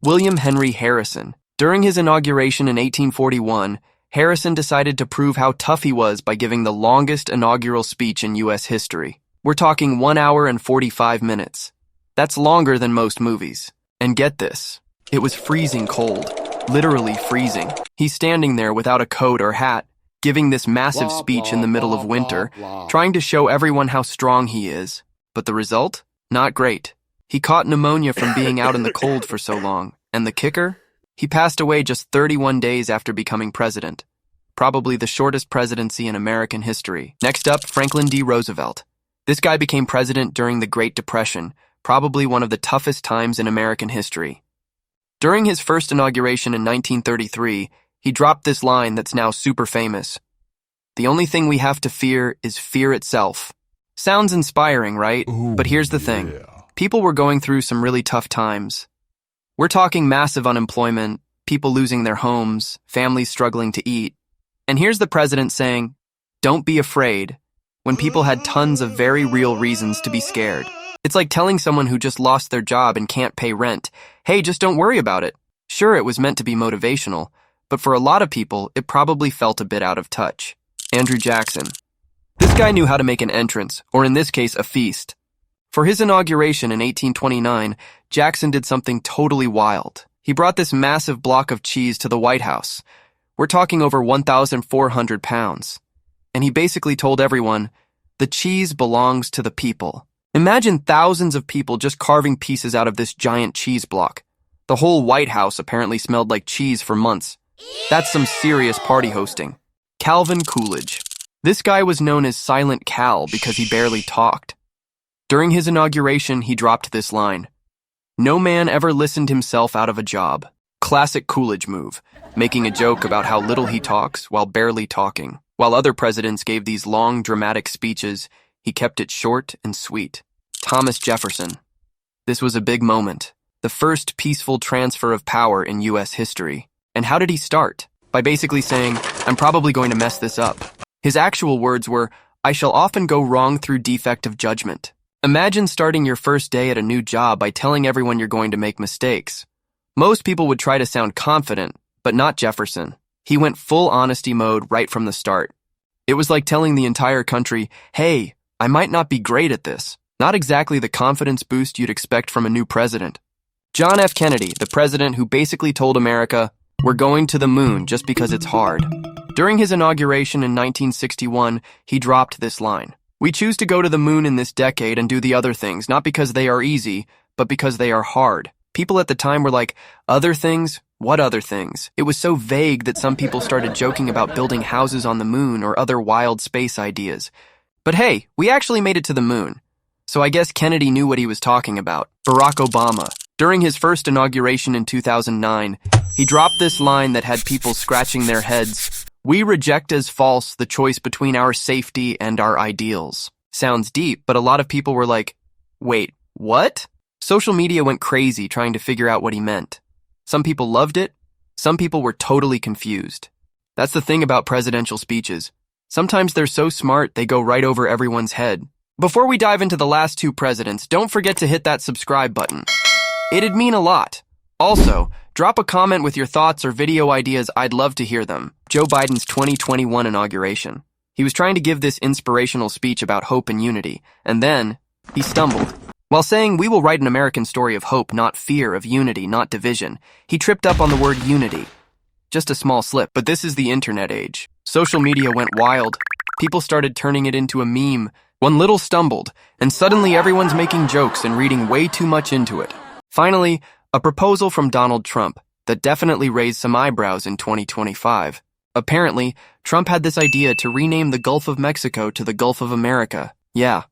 William Henry Harrison. During his inauguration in 1841, Harrison decided to prove how tough he was by giving the longest inaugural speech in U.S. history. We're talking 1 hour and 45 minutes. That's longer than most movies. And get this, it was freezing cold, literally freezing. He's standing there without a coat or hat, giving this massive speech in the middle of winter, trying to show everyone how strong he is. But the result? Not great. He caught pneumonia from being out in the cold for so long. And the kicker? He passed away just 31 days after becoming president. Probably the shortest presidency in American history. Next up, Franklin D. Roosevelt. This guy became president during the Great Depression, probably one of the toughest times in American history. During his first inauguration in 1933, he dropped this line that's now super famous. "The only thing we have to fear is fear itself." Sounds inspiring, right? Ooh, but here's the thing. yeah. People were going through some really tough times. We're talking massive unemployment, people losing their homes, families struggling to eat. And here's the president saying, "Don't be afraid," when people had tons of very real reasons to be scared. It's like telling someone who just lost their job and can't pay rent, "Hey, just don't worry about it." Sure, it was meant to be motivational, but for a lot of people, it probably felt a bit out of touch. Andrew Jackson. This guy knew how to make an entrance, or in this case, a feast. For his inauguration in 1829, Jackson did something totally wild. He brought this massive block of cheese to the White House. We're talking over 1,400 pounds. And he basically told everyone, the cheese belongs to the people. Imagine thousands of people just carving pieces out of this giant cheese block. The whole White House apparently smelled like cheese for months. That's some serious party hosting. Calvin Coolidge. This guy was known as Silent Cal because he barely talked. During his inauguration, he dropped this line. "No man ever listened himself out of a job." Classic Coolidge move, making a joke about how little he talks while barely talking. While other presidents gave these long, dramatic speeches, he kept it short and sweet. Thomas Jefferson. This was a big moment, the first peaceful transfer of power in U.S. history. And how did he start? By basically saying, "I'm probably going to mess this up." His actual words were, "I shall often go wrong through defect of judgment." Imagine starting your first day at a new job by telling everyone you're going to make mistakes. Most people would try to sound confident, but not Jefferson. He went full honesty mode right from the start. It was like telling the entire country, "Hey, I might not be great at this." Not exactly the confidence boost you'd expect from a new president. John F. Kennedy, the president who basically told America, "We're going to the moon just because it's hard." During his inauguration in 1961, he dropped this line. "We choose to go to the moon in this decade and do the other things, not because they are easy, but because they are hard." People at the time were like, "Other things? What other things?" It was so vague that some people started joking about building houses on the moon or other wild space ideas. But hey, we actually made it to the moon. So I guess Kennedy knew what he was talking about. Barack Obama. During his first inauguration in 2009, he dropped this line that had people scratching their heads. "We reject as false the choice between our safety and our ideals." Sounds deep, but a lot of people were like, "Wait, what?" Social media went crazy trying to figure out what he meant. Some people loved it, some people were totally confused. That's the thing about presidential speeches. Sometimes they're so smart they go right over everyone's head. Before we dive into the last two presidents, don't forget to hit that subscribe button. It'd mean a lot. Also, drop a comment with your thoughts or video ideas. I'd love to hear them. Joe Biden's 2021 inauguration. He was trying to give this inspirational speech about hope and unity, and then he stumbled. While saying, "We will write an American story of hope, not fear, of unity, not division," he tripped up on the word unity. Just a small slip, but this is the internet age. Social media went wild. People started turning it into a meme. One little stumbled, and suddenly everyone's making jokes and reading way too much into it. Finally, a proposal from Donald Trump that definitely raised some eyebrows in 2025. Apparently, Trump had this idea to rename the Gulf of Mexico to the Gulf of America. Yeah,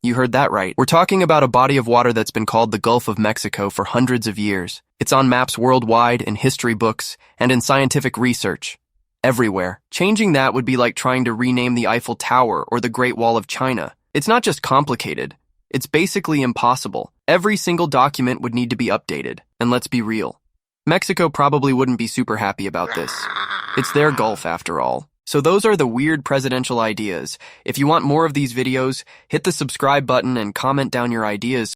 you heard that right. We're talking about a body of water that's been called the Gulf of Mexico for hundreds of years. It's on maps worldwide, in history books, and in scientific research. Everywhere. Changing that would be like trying to rename the Eiffel Tower or the Great Wall of China. It's not just complicated. It's basically impossible. Every single document would need to be updated. And let's be real. Mexico probably wouldn't be super happy about this. It's their Gulf after all. So those are the weird presidential ideas. If you want more of these videos, hit the subscribe button and comment down your ideas.